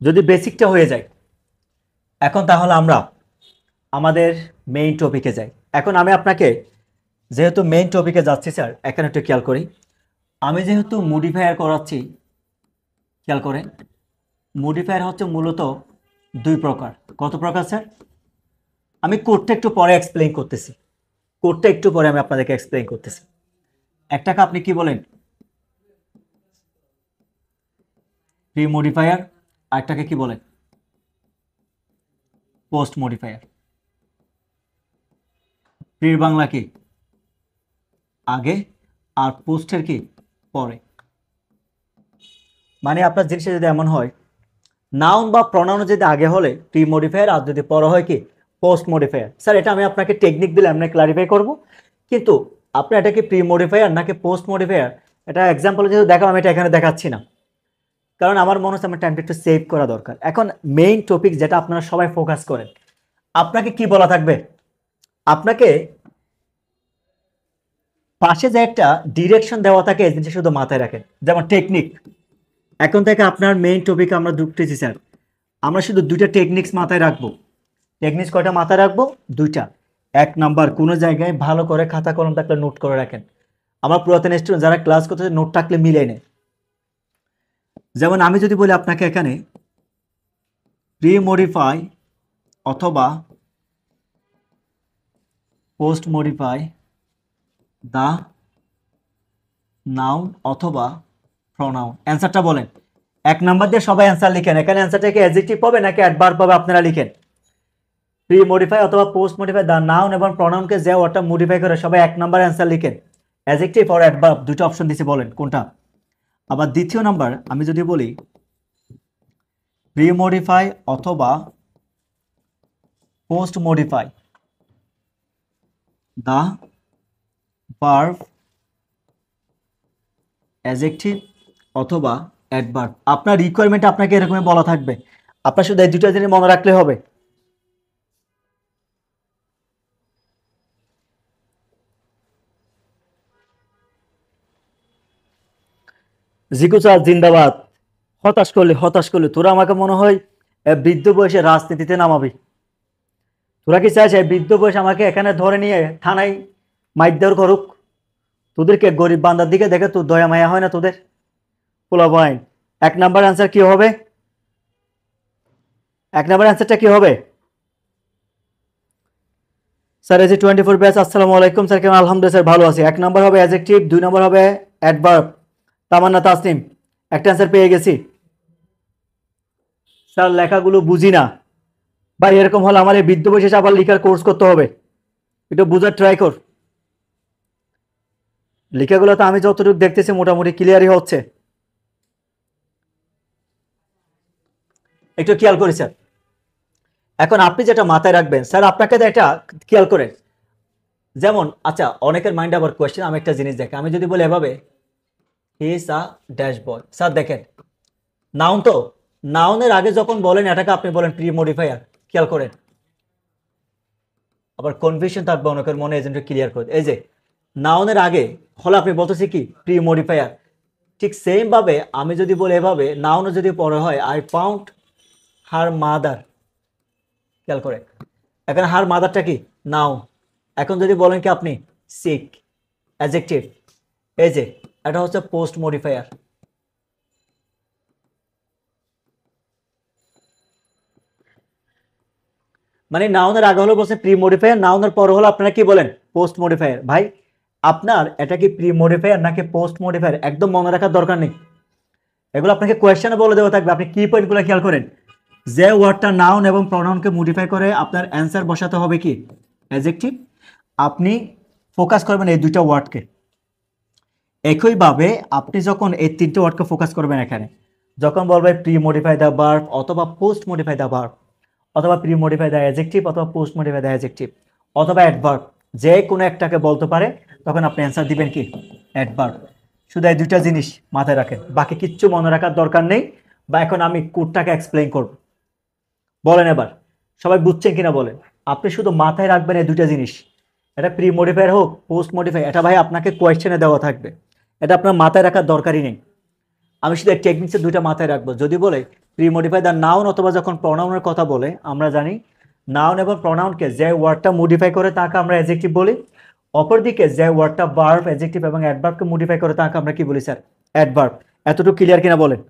যদি বেসিকটা হয়ে যায়, এখন তাহলে আমরা আমাদের মেইন টপিকে যাই। এখন আমি আপনাকে যেহেতু মেইন টপিকে যাচ্ছি স্যার, এখানে একটু খেয়াল করি। আমি যেহেতু মডিফায়ার করাচ্ছি, খেয়াল করেন, মডিফায়ার হচ্ছে মূলত দুই প্রকার। কত প্রকার স্যার? আমি কোডটা একটু পরে এক্সপ্লেইন করতেছি, কোডটা একটু পরে আমি আপনাদেরকে এক্সপ্লেইন করতেছি। একটাকে আপনি কি বলেন? Pre modifier. আরেকটাকে কি বলেন? Post modifier. প্রির বাংলা কি? আগে, আর পোস্টের কি? পরে। মানে আপনার জিনিসটা যদি এমন হয়, নাউন বা প্রনাউন যদি আগে হলে প্রি মডিফায়ার, আর যদি পরে হয় কি? Post modifier. স্যার এটা আমি আপনাকে টেকনিক দিলে আমি ক্লারিফাই করব, কিন্তু আপনি এটা কি প্রি মডিফায়ার নাকি পোস্ট মডিফায়ার, এটা এক্সাম্পল যেহেতু দেখাবো, আমি এটা এখানে দেখাচ্ছি না, কারণ আমার মনে হচ্ছে আমার টাইমটা একটু সেভ করা দরকার। এখন মেইন টপিক যেটা আপনারা সবাই ফোকাস করেন, আপনাকে কি বলা থাকবে? আপনাকে পাশে যে একটা ডিরেকশন দেওয়া থাকে, এই জিনিসটা শুধু মাথায় রাখেন, যেমন টেকনিক। এখন থেকে আপনার মেইন টপিক আমরা ঢুকতেছি স্যার, আমরা শুধু দুইটা টেকনিক্স মাথায় রাখবো। টেকনিক্স কয়টা মাথায় রাখবো? দুইটা। এক নাম্বার, কোনো জায়গায় ভালো করে খাতা কলম থাকলে নোট করে রাখেন। আমার পুরাতন স্টুডেন্ট যারা ক্লাস করতেছে নোট থাকলে মিলে নেয়। যেমন আমি যদি বলি আপনাকে এখানে প্রি মডিফাই অথবা পোস্ট মডিফাই দা নাউন অথবা প্রনাউন, অ্যান্সারটা বলেন। এক নাম্বার দিয়ে সবাই অ্যান্সার লিখেন। এখানে অ্যান্সারটা কি অ্যাডজেক্টিভ পাবে নাকি অ্যাডভার্ব পাবে? আপনারা লিখেন। প্রি মডিফাই অথবা পোস্ট মডিফাই দা নাউন এবং প্রনাউনকে যে ওয়ার্ডটা মডিফাই করে, সবাই এক নাম্বার অ্যান্সার লিখেন। অ্যাডজেক্টিভ অর অ্যাডভার্ব, দুটো অপশন দিছি, বলেন কোনটা। আবার দ্বিতীয় নাম্বার, আমি যদি বলি প্রি মডিফাই অথবা postmodify the verb, adjective অথবা অ্যাডভার্ব। আপনার রিকোয়ারমেন্ট আপনাকে এরকমই বলা থাকবে, আপনার শুধু এই দুটো জিনিস মনে রাখলে হবে। জিকু স্যার জিন্দাবাদ। হতাশ করলে, হতাশ করলে তোরা আমাকে মনে হয় বৃদ্ধ বয়সে রাজনীতিতে নামাবি। তোরা কি চাইছে বৃদ্ধ বয়স আমাকে এখানে ধরে নিয়ে থানায় মাইরধর করুক? তোদেরকে গরিব বান্দার দিকে দেখে তোর দয়া মায়া হয় না তোদের? পোলা ভাই, এক নাম্বার অ্যান্সার কি হবে? এক নাম্বার অ্যান্সারটা কি হবে? স্যার এই যে 24 ব্যাচ, আসসালামু আলাইকুম স্যার, কেমন? আলহামদুলিল্লাহ স্যার, ভালো আছি। এক নাম্বার হবে অ্যাডজেক্টিভ, দুই নাম্বার হবে অ্যাডভার্ব। তামান্না তাসনিম, একটা অ্যান্সার পেয়ে গেছি। স্যার লেখাগুলো বুঝি না ভাই, এরকম হলে আমার এই বৃদ্ধ বয়সে আবার লেখার কোর্স করতে হবে, একটু বুঝার ট্রাই কর। লেখাগুলো তো আমি যতটুকু দেখতেছি মোটামুটি ক্লিয়ারই হচ্ছে, একটু খেয়াল করি স্যার। এখন আপনি যেটা মাথায় রাখবেন স্যার, আপনাকে তো এটা খেয়াল করেন। যেমন আচ্ছা, অনেকের মাইন্ডে আবার কোয়েশ্চেন, আমি একটা জিনিস দেখি, আমি যদি বলি এভাবে he is a dash boy, sir দেখেন নাউন তো, নাউনের আগে যখন বলেন এটাকে আপনি বলেন প্রি মডিফায়ার, খেয়াল করেন। আবার কনফিউশন থাকবে অনেকের মনে, এজেন্টটা ক্লিয়ার করে। এই যে নাউনের আগে হলে আপনি বলতেছি কি? Pre modifier. ঠিক সেম ভাবে আমি যদি বলি এভাবে, নাউনে যদি পরে হয় আই ফাউন্ড হার মাদার, খেয়াল করে। এখন হার মাদারটা কি? নাউন। এখন যদি বলেন কি আপনি সিক, অ্যাডজেক্টিভ। এই যে এটা হচ্ছে পোস্ট মডিফায়ার। মানে নাউনের আগে হলো বলছে প্রি মডিফায়ার, নাউনের পর হলো আপনারা কি বলেন? Post modifier. ভাই আপনার এটা কি প্রি মডিফায়ার নাকি পোস্ট মডিফায়ার একদম মনে রাখার দরকার নেই, এগুলো আপনাকে কোয়েশ্চেনে বলে দেওয়া থাকবে, আপনি কি পয়েন্টগুলো খেয়াল করেন। যে ওয়ার্ডটা নাউন এবং প্রনাউনকে মডিফাই করে আপনার অ্যান্সার বসাতে হবে কি? অ্যাডজেক্টিভ। আপনি ফোকাস করবেন এই দুইটা ওয়ার্ডকে। একইভাবে আপনি যখন এই তিনটে ওয়ার্ডকে ফোকাস করবেন এখানে, যখন বলবে প্রি মডিফাই দ্য ভার্ব অথবা পোস্ট মডিফাই দ্য ভার্ব, অথবা প্রি মডিফাই দ্য অ্যাডজেক্টিভ অথবা পোস্ট মডিফাই দ্য অ্যাডজেক্টিভ অথবা অ্যাডভার্ব, যে কোনো একটাকে বলতে পারে, তখন আপনি অ্যান্সার দিবেন কি? অ্যাডভার্ব। শুধু এই দুইটা জিনিস মাথায় রাখেন, বাকি কিচ্ছু মনে রাখার দরকার নেই। বা এখন আমি কোডটাকে এক্সপ্লেইন করব, বলেন এবার সবাই বুঝছেন কিনা বলেন। আপনি শুধু মাথায় রাখবেন এই দুইটা জিনিস, এটা প্রি মডিফায়ার হোক পোস্ট মডিফাই, এটা ভাই আপনাকে কোয়েশ্চেনে দেওয়া থাকবে, এটা আপনার মাথায় রাখার দরকারই নেই। আমি শুধু টেকনিক্সের দুইটা মাথায় রাখবো। যদি বলে প্রি মডিফাই দ্য নাউন অথবা যখন প্রনাউনের কথা বলে আমরা জানি নাউন এবং প্রনাউনকে যে ওয়ার্ডটা মডিফাই করে তাকে আমরা অ্যাডজেক্টিভ বলি, অপরদিকে যে ওয়ার্ডটা ভার্ব অ্যাডজেক্টিভ এবং অ্যাডভার্বকে মডিফাই করে তাকে আমরা কি বলি স্যার? অ্যাডভার্ব। এতটুকু ক্লিয়ার কিনা বলেন?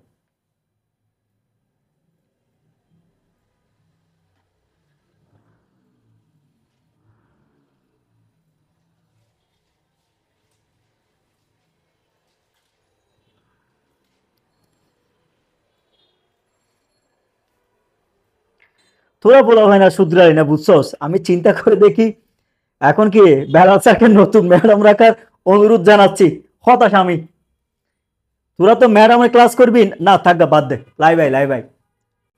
তোরা বলা হয় না শুধরাই না, বুঝছস? আমি চিন্তা করে দেখি এখন কি বেলাল স্যারকে নতুন ম্যাডাম রাখার অনুরোধ জানাচ্ছি। হতাশ আমি। তোরা তো ম্যাডামের ক্লাস করবি না, থাকবে, বাদ দে। লাই ভাই, লাই ভাই,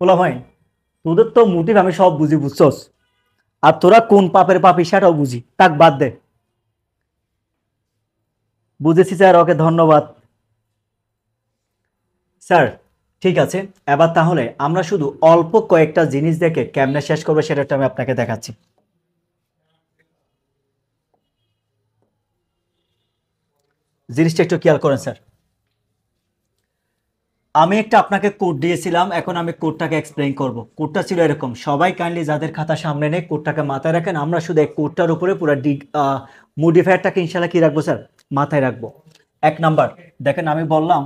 বলা হয় তোদের তো মোটিভ আমি সব বুঝি, বুঝছস? আর তোরা কোন পাপের পাপি সেটাও বুঝি, তাক বাদ দে। বুঝেছি স্যার, ওকে ধন্যবাদ স্যার। ঠিক আছে, এবার তাহলে আমরা শুধু অল্প কয়েকটা জিনিস দেখে কেমনে শেষ করবো সেটা একটু আমি আপনাকে দেখাচ্ছি। জিনিসটা একটু খেয়াল করেন স্যার। আমি একটা আপনাকে কোড দিয়েছিলাম, এখন আমি কোডটাকে এক্সপ্লেইন করব। কোডটা ছিল এরকম, সবাই কাইন্ডলি যাদের খাতা সামনে নেই কোডটাকে মাথায় রাখেন। আমরা শুধু এই কোডটার উপরে পুরো মডিফায়ারটাকে ইনশাল্লাহ কি রাখবো স্যার? মাথায় রাখবো। এক নাম্বার দেখেন, আমি বললাম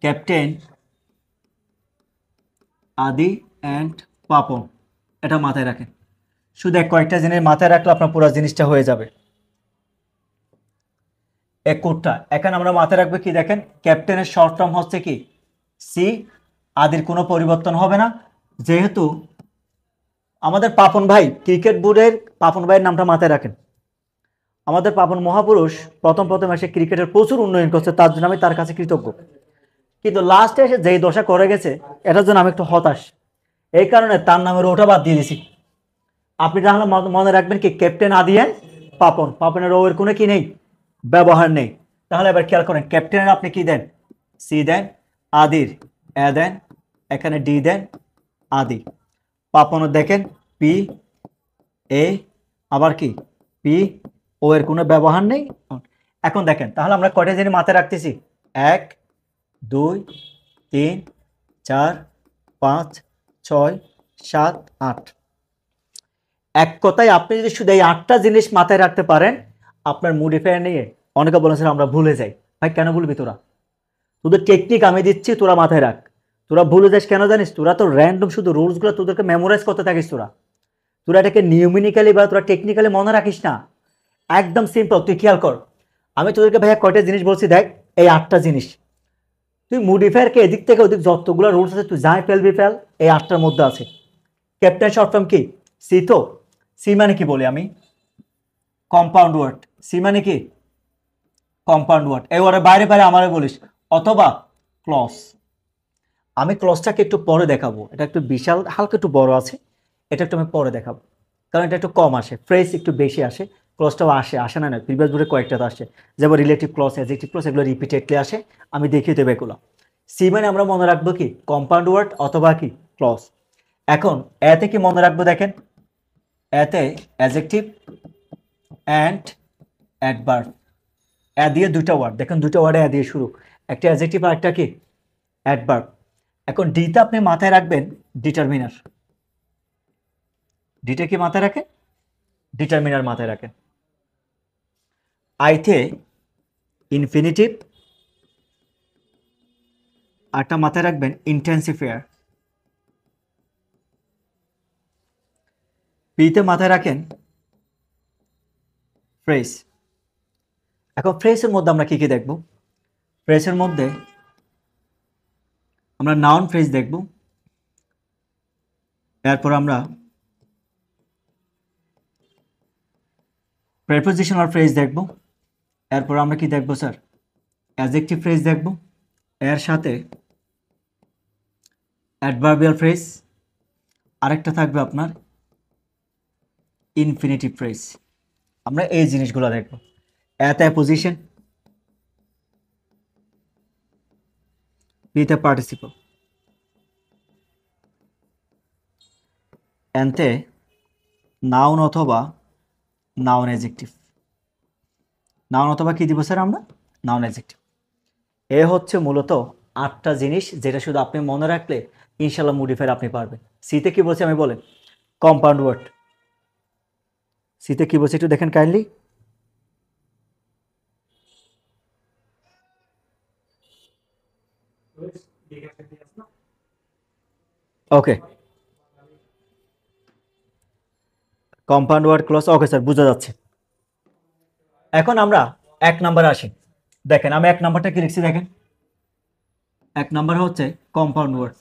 ক্যাপ্টেন আদি অ্যান্ড পাপন, এটা মাথায় রাখেন। শুধু কয়েকটা জিনিস মাথায় রাখলে আপনার পুরো জিনিসটা হয়ে যাবে। এক কোডটা এখানে আমরা মাথায় রাখবো কি, দেখেন ক্যাপ্টেনের শর্ট টার্ম হচ্ছে কি সি, আদির কোনো পরিবর্তন হবে না। যেহেতু আমাদের পাপন ভাই ক্রিকেট বোর্ডের, পাপন ভাইয়ের নামটা মাথায় রাখেন। আমাদের পাপন মহাপুরুষ প্রথম এসে ক্রিকেটের প্রচুর উন্নয়ন করছে, তার জন্য আমি তার কাছে কৃতজ্ঞ। কিন্তু লাস্টে এসে যেই দশা করে গেছে এটার জন্য আমি একটু হতাশ। এই কারণে তার নামের ওটা বাদ দিয়ে দিছি। আপনি তাহলে মনে রাখবেন কি, ক্যাপ্টেন আদি অ্যান্ড পাপন, পাপনের ওর কোনো কি নেই, ব্যবহার নেই। তাহলে এবার খেয়াল করেন, ক্যাপ্টেনের আপনি কি দেন? সি দেন, আদির এ দেন, এখানে ডি দেন, আদি। পাপনের দেখেন পি এ, আবার কি পি ও, এর কোনো ব্যবহার নেই। এখন দেখেন তাহলে আমরা কয়টা জিনিস মাথায় রাখতেছি? 1 2 3 4 5 6 7 8। এক কথায় আপনি যদি শুধু এই 8টা জিনিস মাথায় রাখতে পারেন, আপনার মডিফায়ার নিয়ে অনেকে বলেছেন আমরা ভুলে যাই। ভাই কেন ভুলবি তোরা? তোদের টেকনিক আমি দিচ্ছি, তোরা মাথায় রাখ। তোরা ভুলে যাস কেন জানিস? তোরা তো র্যান্ডম শুধু রুলসগুলো তোদেরকে মেমোরাইজ করতে থাকিস। তোরা তোরা এটাকে নিউমেরিক্যালি বা তোরা টেকনিক্যালি মনে রাখিস না। একদম সিম্পল, তুই খেয়াল কর। আমি তোদেরকে ভাইয়া কয়টা জিনিস বলছি, দেখ এই 8টা জিনিস। তুই মডিফায়ারকে এদিক থেকে ওদিক যতগুলো রুলস আছে তুই যাই ফেলবি ফেল, এই 8টার মধ্যে আছে। ক্যাপ্টেন শর্ট ফর্ম কি? সি। তো সি মানে কি বলি আমি? Compound word. সি মানে কি? Compound word. এই ওয়ার্ডের বাইরে বাইরে আমারে বলিস, অথবা ক্লস। আমি ক্লসটাকে একটু পরে দেখাবো, এটা একটু বিশাল হালকা একটু বড় আছে, এটা একটু আমি পরে দেখাবো, কারণ এটা একটু কম আসে, ফ্রেজ একটু বেশি আসে। ক্লসটাও আসে না, প্রিভিয়াস বোর্ডে কয়েকটা তো আসে, যেমন রিলেটিভ ক্লস, অ্যাডজেক্টিভ ক্লস, এগুলো রিপিটেডলি আসে। আমি দেখিয়ে দেবো এগুলো। সি মানে আমরা মনে রাখবো কি? কম্পাউন্ড ওয়ার্ড অথবা কি ক্লস। এখন এতে কি মনে রাখবো? দেখেন এতে অ্যাডজেক্টিভ অ্যান্ড অ্যাডভার্ব। এ দিয়ে দুইটা ওয়ার্ড, দেখেন দুইটা ওয়ার্ডে এ দিয়ে শুরু, একটা অ্যাডজেক্টিভ আর একটা কি অ্যাডভার্ব। এখন ডিতে আপনি মাথায় রাখবেন ডিটারমিনার। ডিটা কি মাথায় রাখেন? ডিটারমিনার মাথায় রাখেন। আইতে ইনফিনিটিভ, আরটা মাথায় রাখবেন ইন্টেন্সিফায়ার। পিতে মাথায় রাখেন ফ্রেজ। এখন ফ্রেজের মধ্যে আমরা কি কি দেখব? ফ্রেজের মধ্যে আমরা নাউন ফ্রেজ দেখব, এরপর আমরা প্রেপোজিশনাল ফ্রেজ দেখব, এরপর আমরা কি দেখব স্যার? অ্যাডজেক্টিভ ফ্রেজ দেখব, এর সাথে অ্যাডভার্বিয়াল ফ্রেজ, আরেকটা থাকবে আপনার ইনফিনিটিভ ফ্রেজ। আমরা এই জিনিসগুলো দেখব। এতে পজিশন, বিতে পার্টিসিপল, এনতে নাউন অথবা নাউন অ্যাডজেক্টিভ। নাউন অথবা কি দিব স্যার আমরা? Noun adjective. এ হচ্ছে মূলত 8টা জিনিস যেটা শুধু আপনি মনে রাখলে ইনশাল্লাহ মডিফায়ার আপনি পারবেন। সিতে কি বলছে আমি বলেন, কম্পাউন্ড ওয়ার্ড। সিতে কি বলছে একটু দেখেন kindly. Okay, compound word clause, okay sir বোঝা যাচ্ছে। এখন আমরা 1 নম্বরে আসি। দেখেন আমি 1 নম্বরটা কি লিখছি দেখেন, 1 নম্বর হচ্ছে কম্পাউন্ড ওয়ার্ড।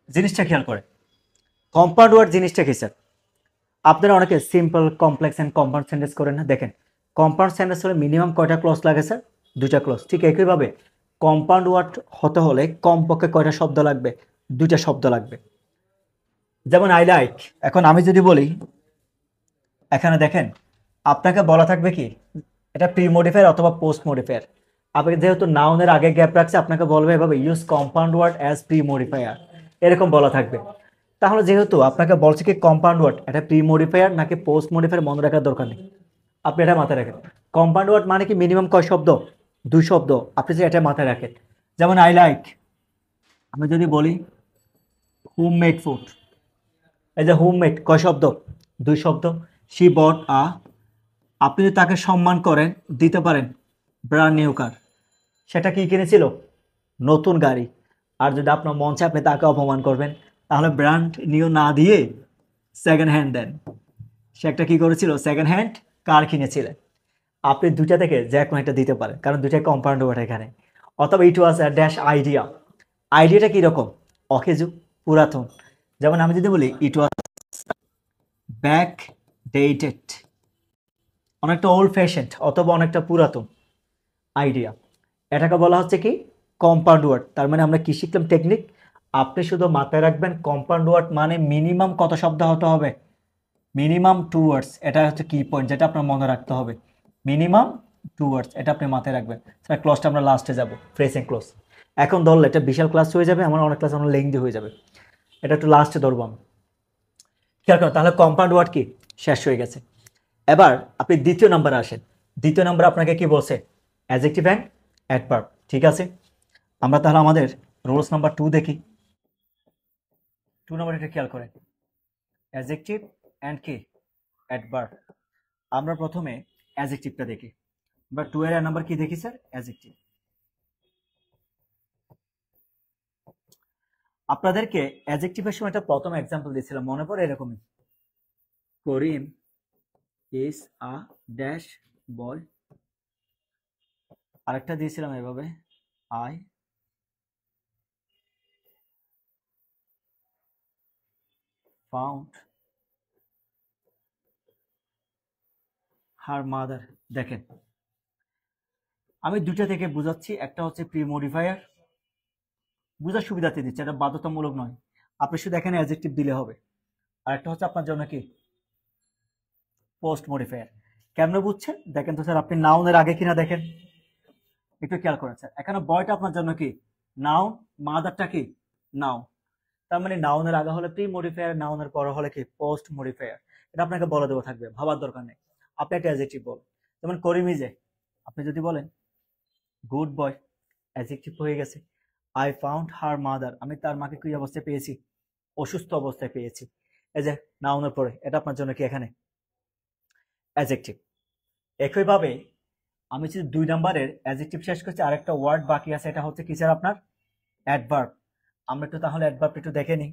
জিনিসটা খেয়াল করে, কম্পাউন্ড ওয়ার্ড জিনিসটা কি স্যার? আপনারা অনেকে simple, complex and compound sentence করেন না, দেখেন কম্পাউন্ড সেন্টেন্স হলে মিনিমাম কয়টা ক্লজ লাগে স্যার? 2টা ক্লজ। ঠিক একইভাবে কম্পাউন্ড ওয়ার্ড হতে হলে কমপক্ষে কয়টা শব্দ লাগবে? 2টা শব্দ লাগবে। যেমন আই লাইক, এখন আমি যদি বলি, এখানে দেখেন আপনাকে বলা থাকবে কি এটা প্রি মডিফায়ার অথবা পোস্ট মডিফায়ার। আপনি যেহেতু নাউনের আগে গ্যাপ রাখছে, আপনাকে বলবে এভাবে use compound word as premodifier, এরকম বলা থাকবে। তাহলে যেহেতু আপনাকে বলছে কি কম্পাউন্ড ওয়ার্ড, এটা প্রি মডিফায়ার নাকি পোস্ট মডিফায়ার মনে রাখার দরকার নেই, আপনি এটা মাথায় রাখেন। কম্পাউন্ড ওয়ার্ড মানে কি মিনিমাম কয় শব্দ? 2 শব্দ, আপনি যে এটা মাথায় রাখেন। যেমন আই লাইক, আমি যদি বলি হোম মেড ফুড, এই যে হোম মেড কয় শব্দ? 2 শব্দ। শি বট আ, আপনি যদি তাকে সম্মান করেন দিতে পারেন ব্র্যান্ড নিউ কার, সেটা কি কিনেছিল? নতুন গাড়ি। আর যদি আপনার মন চায় আপনি তাকে অপমান করবেন, তাহলে ব্র্যান্ড নিউ না দিয়ে সেকেন্ড হ্যান্ড দেন। সে একটা কি করেছিল? সেকেন্ড হ্যান্ড কার কিনেছিলেন। আপনি 2টা থেকে যে কোনো একটা দিতে পারেন, কারণ 2টাই কম্পাউন্ড ওয়ার্ড এখানে। অথবা ইট ওয়াজ আ ড্যাশ আইডিয়া, আইডিয়াটা কীরকম? অকেজো, পুরাতন। যেমন আমি যদি বলি ইট ওয়াজ ব্যাক ডেটেড, অনেকটা ওল্ড ফ্যাশনড অথবা অনেকটা পুরাতন আইডিয়া, এটাকে বলা হচ্ছে কি কম্পাউন্ড ওয়ার্ড। তার মানে আমরা কি শিখলাম টেকনিক? আপনি শুধু মাথায় রাখবেন কম্পাউন্ড ওয়ার্ড মানে মিনিমাম কত শব্দ হতে হবে? মিনিমাম 2 ওয়ার্ডস। এটা হচ্ছে কি পয়েন্ট যেটা আপনার মনে রাখতে হবে, মিনিমাম 2 ওয়ার্ডস, এটা আপনি মাথায় রাখবেন। স্যার ক্লাসটা আমরা লাস্টে যাব, ফ্রেজিং ক্লোজ। এখন ধরলে এটা বিশাল ক্লাস হয়ে যাবে, আমার অনেক ক্লাস আমার লেংদি হয়ে যাবে, এটা একটু লাস্টে ধরবো আমি। খেয়াল করো, তাহলে কম্পাউন্ড ওয়ার্ড কি শেষ হয়ে গেছে। এবার আপনি 2য় নাম্বারে আসেন। 2য় নাম্বার আপনাকে কি বলছে? Adjective and adverb. ঠিক আছে, আমরা তাহলে আমাদের রুলস নাম্বার 2 দেখি। 2 নাম্বার এটা খেয়াল করেন, অ্যাডজেক্টিভ অ্যান্ড কি অ্যাডভার্ব। আমরা প্রথমে অ্যাডজেক্টিভটা দেখি। আমরা 2 এর নাম্বার কি দেখি স্যার? অ্যাডজেক্টিভ। আপনাদেরকে অ্যাডজেক্টিভের সময় একটা প্রথম এক্সাম্পল দিয়েছিলাম, মনে পড়ে? এরকমই, করিম ইজ আ ড্যাশ বয়। আরেকটা দিয়েছিলাম এভাবে, আই ফাউন্ড হার মাদার। দেখেন আমি 2টা থেকে বুঝাচ্ছি, একটা হচ্ছে প্রি মডিফায়ার, বুঝার সুবিধাতে দিচ্ছে, এটা বাধ্যতামূলক নয়, আপনি শুধু এখানে অ্যাডজেক্টিভ দিলে হবে। আর একটা হচ্ছে আপনার জন্য কি পোস্ট মডিফায়ার। কেমনে বুঝছেন দেখেন তো স্যার, আপনি নাউনের আগে কিনা দেখেন, একটু খেয়াল করেন স্যার। এখানে বয়টা আপনার জন্য কি নাউন, মাদারটা কি নাউন। তার মানে নাউনের আগে হলে প্রি মডিফায়ার, নাউনের পরে হলে কি পোস্ট মডিফায়ার। এটা আপনাকে বলে দেওয়া থাকবে, ভাবার দরকার নেই। আপনি একটা অ্যাডজেক্টিভ বল, যেমন করিমিজে, আপনি যদি বলেন গুড বয়, অ্যাডজেক্টিভ হয়ে গেছে। আই ফাউন্ড হার মাদার, আমি তার মাকে কি অবস্থায় পেয়েছি? অসুস্থ অবস্থায় পেয়েছি। এই যে নাউনের পরে, এটা আপনার জন্য কি এখানে অ্যাডজেক্টিভ। একইভাবে আমি যদি 2 নাম্বারের অ্যাডজেক্টিভ শেষ করছি, আরেকটা ওয়ার্ড বাকি আছে, এটা হচ্ছে কি স্যার? আপনার অ্যাডভার্ব। আমরা একটু তাহলে অ্যাডভার্ব একটু দেখে নিই।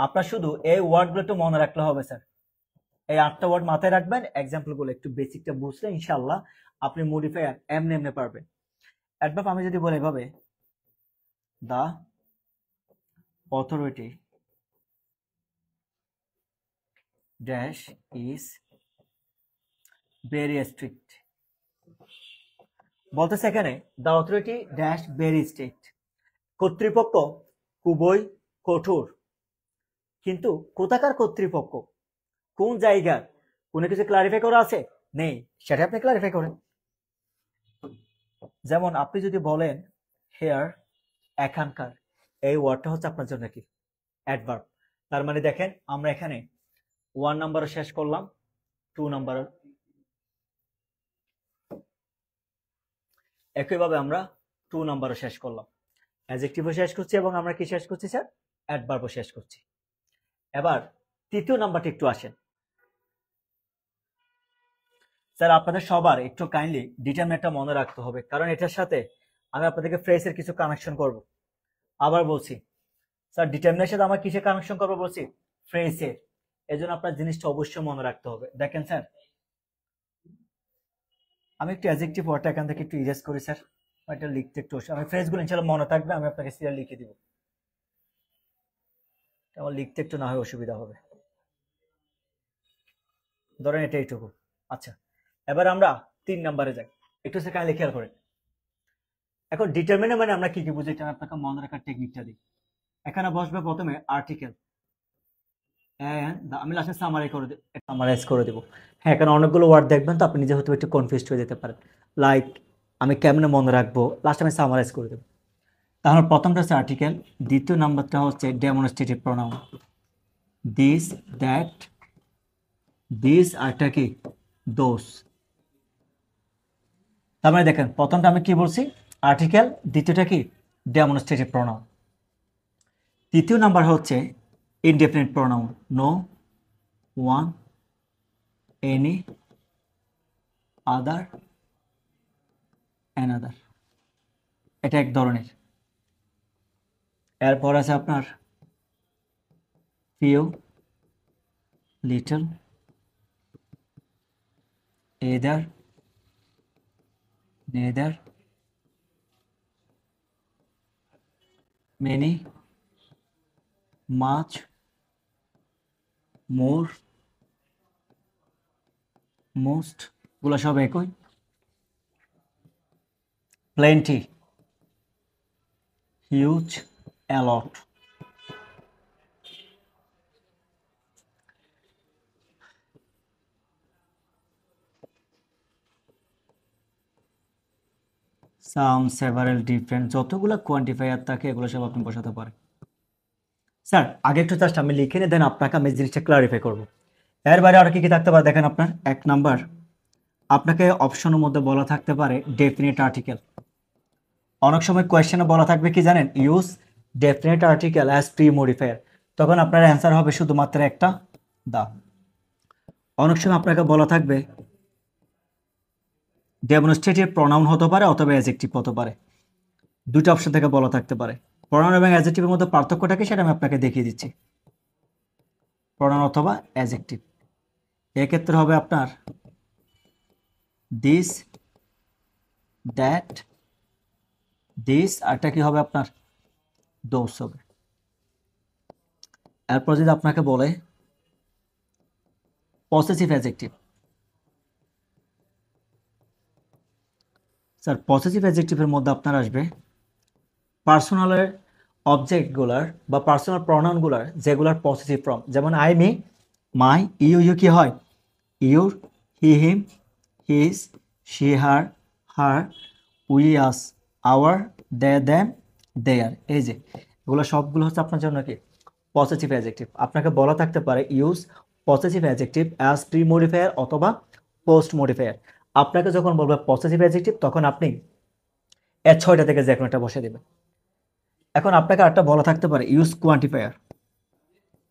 আপনার শুধু এই ওয়ার্ডগুলো একটু মনে রাখলে হবে স্যার, এই 8টা ওয়ার্ড মাথায় রাখবেন, এক্সাম্পলগুলো একটু বেসিকটা বুঝলে ইনশাআল্লাহ আপনি মডিফায়ার এমনি এমনি পারবেন। অ্যাডভার্ব আমি যদি বলি এভাবে, the authority dash is very strict. বলতেছে এখানে the authority dash very strict, কর্তৃপক্ষ খুবই কঠোর। কিন্তু কোথাকার কর্তৃপক্ষ, কোন জায়গার, কোনো কিছু ক্লারিফাই করা আছে? নেই, সেটা আপনি ক্লারিফাই করেন। যেমন আপনি যদি বলেন হেয়ার, এখানকার, এই ওয়ার্ডটা হচ্ছে আপনার জন্য কি অ্যাডভার্ব। তার মানে দেখেন আমরা এখানে 1 নাম্বারও শেষ করলাম, 2 নাম্বার, একইভাবে আমরা 2 নাম্বারও শেষ করলাম, অ্যাডজেক্টিভও শেষ করছি এবং আমরা কি শেষ করছি স্যার? অ্যাডভার্বও শেষ করছি। এবার তৃতীয় নাম্বারটা একটু আসেন স্যার। আপনাদের সবার একটু কাইন্ডলি ডিটারমিনেন্টটা মনে রাখতে হবে, কারণ এটার সাথে আমি আপনাদেরকে ফ্রেজের কিছু কানেকশন করব। আবার বলছি স্যার, ডিটারমিনেন্টের সাথে আমরা কিসে কানেকশন করবো বলছি? ফ্রেজের। এজন্য আপনার জিনিসটা অবশ্যই মনে রাখতে হবে। দেখেন স্যার, আমি একটু অ্যাডজেক্টিভ ওয়ার্ডটা এখান থেকে একটু ইরেজ করি স্যার, এটা লিখতে একটু, আমি ফ্রেজগুলো ইনশাআল্লাহ মনে থাকবে, আমি আপনাকে সিরিয়াল লিখে দিব, আমার লিখতে একটু না হয় অসুবিধা হবে। ধরেন এটা এইটুকু। আচ্ছা, এবার আমরা 3 নাম্বারে যাই, একটু সে কাইন্ডলি খেয়াল করেন। এখন ডিটারমিনেন্ট মানে আমরা কি কি বুঝি, এটা আমি আপনাকে মনে রাখার টেকনিকটা দিই। এখানে বসবে প্রথমে আর্টিকেল, আমি লাস্টে সামারাইজ করে দেবো। হ্যাঁ, এখানে অনেকগুলো ওয়ার্ড দেখবেন তো আপনি নিজে হয়তো একটু কনফিউজড হয়ে যেতে পারেন, লাইক আমি কেমনে মনে রাখবো, লাস্টে আমি সামারাইজ করে দেবো। তাহলে প্রথমটা হচ্ছে আর্টিকেল, দ্বিতীয় নাম্বারটা হচ্ছে demonstrative pronoun, this, that, this, আরটা কি দোস। তার মানে দেখেন প্রথমটা আমি কি বলছি? আর্টিকেল, দ্বিতীয়টা কি ডেমনস্ট্রেটিভ প্রোনাউন, তৃতীয় নাম্বার হচ্ছে indefinite pronoun, no, one, any, other, another, এটা এক ধরনের। এরপর আছে আপনার few, little, either, neither, many, much, more, most, গুলো সব একই। plenty, huge, a lot। some, several, different, যতগুলো কোয়ান্টিফায়ার থাকে এগুলো সব আপনি বসাতে পারেন। স্যার আগে একটু জাস্ট আমি লিখে নিয়ে দেন আপনাকে আমি জিনিসটা ক্লারিফাই করব। এর বাইরে আর কি কি থাকতে পারে দেখেন, আপনার 1 নাম্বার আপনাকে অপশনের মধ্যে বলা থাকতে পারে ডেফিনিট আর্টিকেল। অনেক সময় কোয়েশ্চেনে বলা থাকবে কি জানেন, use definite article as pre modifier, তখন আপনার অ্যান্সার হবে শুধুমাত্র একটা দা। অনেক সময় আপনাকে বলা থাকবে ডেমনস্ট্রেটিভ প্রোনাউন হতে পারে অথবা অ্যাডজেক্টিভ হতে পারে, দুটো অপশন থেকে বলা থাকতে পারে। প্রোনাউন এবং অ্যাডজেক্টিভের মধ্যে পার্থক্যটা কি সেটা আমি আপনাকে দেখিয়ে দিচ্ছি। প্রোনাউন অথবা অ্যাডজেক্টিভ, এক্ষেত্রে হবে আপনার দিস, দ্যাট, দিস, আরটা কি হবে আপনার দোস হবে। এরপর যদি আপনাকে বলে পসেসিভ অ্যাডজেক্টিভ, স্যার পসেসিভ অ্যাডজেক্টিভের মধ্যে আপনার আসবে পার্সোনালের অবজেক্টগুলার বা পার্সোনাল প্রোনাউনগুলার যেগুলার পসেসিভ ফর্ম, যেমন I, me, my, you, you কি হয় your, he, him, his, she, her, her, we, us, our, they, them, their. এই যে এগুলো সবগুলো হচ্ছে আপনার জন্য কি পসেসিভ অ্যাডজেক্টিভ। আপনাকে বলা থাকতে পারে use possessive adjective as premodifier অথবা পোস্ট মডিফায়ার। আপনাকে যখন বলবে পসেসিভ অ্যাডজেক্টিভ তখন আপনি এর 6টা থেকে যে কোনো একটা বসে দেবেন। এখন আপনাকে আরেকটা বলা থাকতে পারে ইউজ কোয়ান্টিফায়ার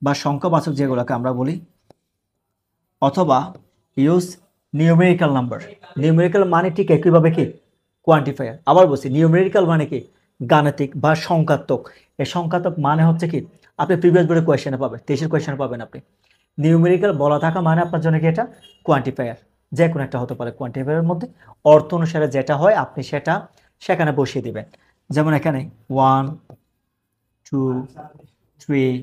বা সংখ্যাবাচক যেগুলোকে আমরা বলি, অথবা ইউজ নিউমেরিক্যাল নাম্বার। নিউমেরিক্যাল মানে ঠিক একইভাবে কি কোয়ান্টিফায়ার। আবার বলছি নিউমেরিক্যাল মানে কি গাণিতিক বা সংখ্যাত্মক। এই সংখ্যাত্মক মানে হচ্ছে কি আপনি প্রিভিয়াস বোর্ডে কোয়েশ্চেনে পাবেন, 23-এর কোয়েশ্চেনে পাবেন আপনি। নিউমেরিক্যাল বলা থাকা মানে আপনার জন্য কি এটা কোয়ান্টিফায়ার, যে কোনো একটা হতে পারে। কোয়ান্টিফায়ারের মধ্যে অর্থ অনুসারে যেটা হয় আপনি সেটা সেখানে বসিয়ে দিবেন। যেমন এখানে 1, 2, 3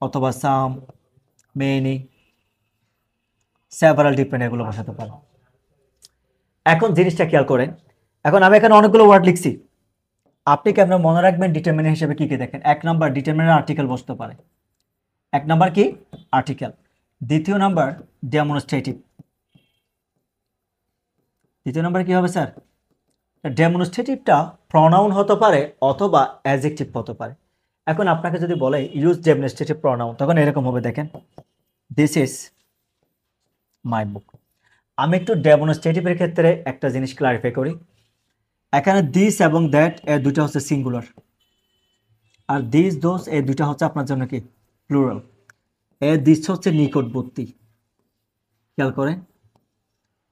অথবা সাম, মেনি, সেভারাল ডিপেন্ড এগুলো বসাতে পারেন। এখন জিনিসটা খেয়াল করেন, এখন আমি এখানে অনেকগুলো ওয়ার্ড লিখছি, আপনি কেমন মনে রাখবেন ডিটারমিনার হিসেবে কি কি দেখেন। 1 নাম্বার ডিটারমিনার আর্টিকেল বসতে পারে, 1 নাম্বার কি আর্টিকেল। দ্বিতীয় নাম্বার ডেমনস্ট্রেটিভ, দ্বিতীয় নাম্বার কি হবে স্যার? ডেমনস্ট্রেটিভটা প্রনাউন হতে পারে অথবা অ্যাডজেক্টিভ হতে পারে। এখন আপনাকে যদি বলে ইউজ ডেমনস্ট্রেটিভ প্রনাউন, তখন এরকম হবে, দেখেন দিস ইজ মাই বুক। আমি একটু ডেমনস্ট্রেটিভের ক্ষেত্রে একটা জিনিস ক্লারিফাই করি। এখানে দিস এবং দ্যাট এর দুটা হচ্ছে সিঙ্গুলার, আর দিস দোস এই দুটা হচ্ছে আপনার জন্য কি প্লুরাল। এর দিস হচ্ছে নিকটবর্তী, খেয়াল করেন,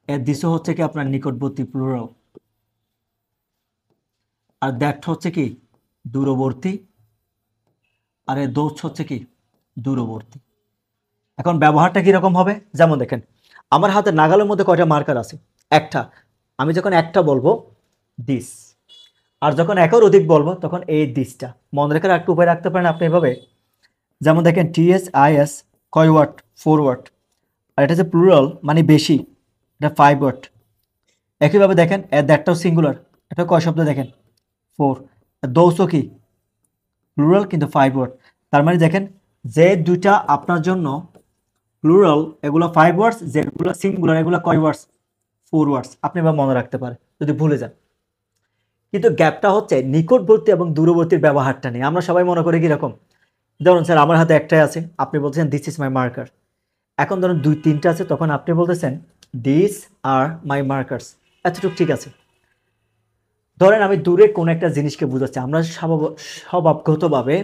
এর দিস হচ্ছে কি আপনার নিকটবর্তী প্লুরাল, আর দ্যাট হচ্ছে কি দূরবর্তী, আর এর দোস হচ্ছে কি দূরবর্তী। এখন ব্যবহারটা কিরকম হবে? যেমন দেখেন আমার হাতে নাগালের মধ্যে কয়টা মার্কার আছে? একটা। আমি যখন একটা বলবো দিস, আর যখন একের অধিক বলবো তখন এই দিসটা। মনে রেখার একটা উপায় রাখতে পারেন আপনি এভাবে, যেমন দেখেন TSIS কয় ওয়ার্ড? 4 ওয়ার্ড, আর এটা যে প্লুরাল মানে বেশি, এটা 5 ওয়ার্ড। একইভাবে দেখেন এর দ্যাটটাও সিঙ্গুলার, এটা কয় শব্দ? দেখেন 4। দোসও কি প্লুরাল কিন্তু 5 ওয়ার্ড। তার মানে দেখেন যে দুইটা আপনার জন্য প্লুরাল এগুলো 5 ওয়ার্ডস, যেগুলো সিঙ্গুলার এগুলো কয় ওয়ার্ডস? 4 ওয়ার্ডস। আপনি এবার মনে রাখতে পারেন যদি ভুলে যান। কিন্তু গ্যাপটা হচ্ছে নিকটবর্তী এবং দূরবর্তীর ব্যবহারটা নেই। আমরা সবাই মনে করি কিরকম, ধরুন স্যার আমার হাতে একটাই আছে, আপনি বলছেন দিস ইজ মাই মার্কার। এখন ধরুন 2-3টা আছে, তখন আপনি বলতেছেন দিস আর মাই মার্কার্স। এতটুকু ঠিক আছে। ধরেন আমি দূরে কোনো একটা জিনিসকে বোঝাচ্ছি, আমরা স্বভাবগতভাবে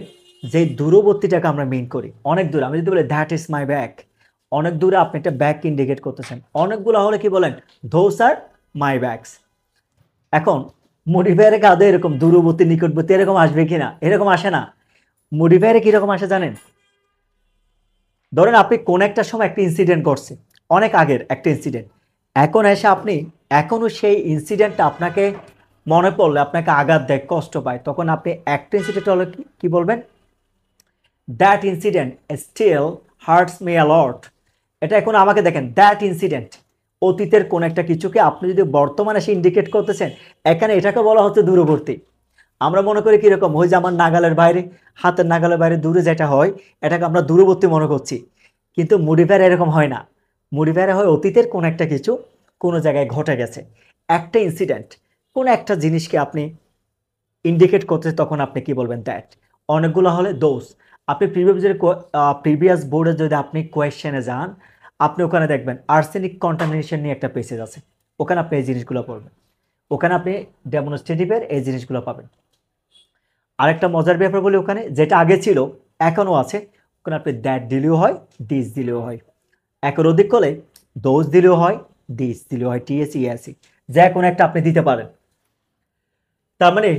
যে দূরবর্তীটাকে আমরা মিন করি, অনেক দূরে। আমি যদি বলি দ্যাট ইজ মাই ব্যাগ, অনেক দূরে আপনি একটা ব্যাগ ইন্ডিকেট করতেছেন। অনেকগুলো হলে কি বলেন? দোস আর মাই ব্যাগস। এখন মডিফায়ারে কাদে এরকম দূরবর্তী নিকটবর্তী এরকম আসবে কিনা? এরকম আসে না। মডিফায়ারে কিরকম আসে জানেন? ধরেন আপনি কোন একটা সময় একটা ইনসিডেন্ট ঘটছে, অনেক আগের একটা ইনসিডেন্ট, এখন এসে আপনি এখনো সেই ইনসিডেন্টটা আপনাকে মনে পড়লে আপনাকে আঘাত দেয়, কষ্ট পায়, তখন আপনি একটা ইনসিডেন্ট হলে কি বলবেন? That incident still hurts me a lot. এটা এখন আমাকে দেখেন, দ্যাট ইনসিডেন্ট অতীতের কোন একটা কিছুকে আপনি যদি বর্তমানে এসে ইন্ডিকেট করতেছেন, এখানে এটাকে বলা হচ্ছে দূরবর্তী। আমরা মনে করি কিরকম, ওই যে আমার নাগালের বাইরে, হাতের নাগালের বাইরে দূরে যেটা হয় এটাকে আমরা দূরবর্তী মনে করছি। কিন্তু মডিফায়ার এরকম হয় না। মডিফায়ার হয় অতীতের কোন একটা কিছু কোনো জায়গায় ঘটে গেছে, একটা ইনসিডেন্ট, কোন একটা জিনিসকে আপনি ইন্ডিকেট করতে, তখন আপনি কি বলবেন? দ্যাট। অনেকগুলো হলে দোজ। আপনি প্রিভিয়াস বোর্ডে যদি আপনি কোয়েশ্চেনে যান, আপনি ওখানে দেখবেন আর্সেনিক কন্টামিনেশন নিয়ে একটা পেসেজ আছে, ওখানে আপনি এই জিনিসগুলো পড়বেন, ওখানে আপনি ডেমনস্ট্রেটিভের এই জিনিসগুলো পাবেন। আরেকটা মজার ব্যাপার বলি, ওখানে যেটা আগে ছিল এখনও আছে, ওখানে আপনি দ্যাট দিলেও হয়, দিস দিলেও হয়। একের অধিক হলে দোজ দিলেও হয়, দিস দিলেও হয়, TSESE যে কোনো একটা আপনি দিতে পারেন। তার মানে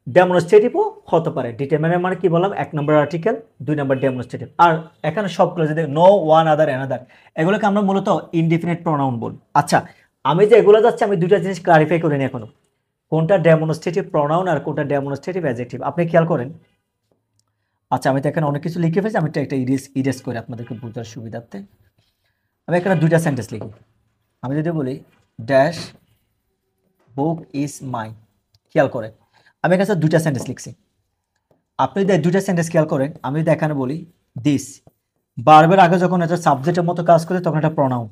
ডেমনস্ট্রেটিভও হতে পারে। ডিটারমিনার মানে কি বললাম? 1 নম্বর আর্টিকেল, 2 নম্বর ডেমনস্ট্রেটিভ। আর এখানে সবগুলো যদি নো, ওয়ান, আদার, অ্যানাদার, এগুলোকে আমরা মূলত ইনডিফিনিট প্রোনাউন বলি। আচ্ছা, আমি যে এগুলো যাচ্ছি, আমি দুইটা জিনিস ক্লারিফাই করিনি এখনো, কোনটা ডেমনস্ট্রেটিভ প্রোনাউন আর কোনটা ডেমনস্ট্রেটিভ অ্যাডজেক্টিভ। আপনি খেয়াল করেন। আচ্ছা, আমি তো এখানে অনেক কিছু লিখে ফেলেছি, আমি তো একটা ইরেজ করে আপনাদেরকে বোঝার সুবিধার্থে আমি এখানে দুইটা সেন্টেন্স লিখি। আমি যদি বলি ড্যাশ বুক ইজ মাই, খেয়াল করেন আমি এখানে দুইটা সেন্টেন্স লিখছি। আপনি যদি দুইটা সেন্টেন্স খেয়াল করেন, আমি যদি এখানে বলি দিস, বারবার আগে যখন এটা সাবজেক্টের মতো কাজ করে তখন এটা প্রোনাউন,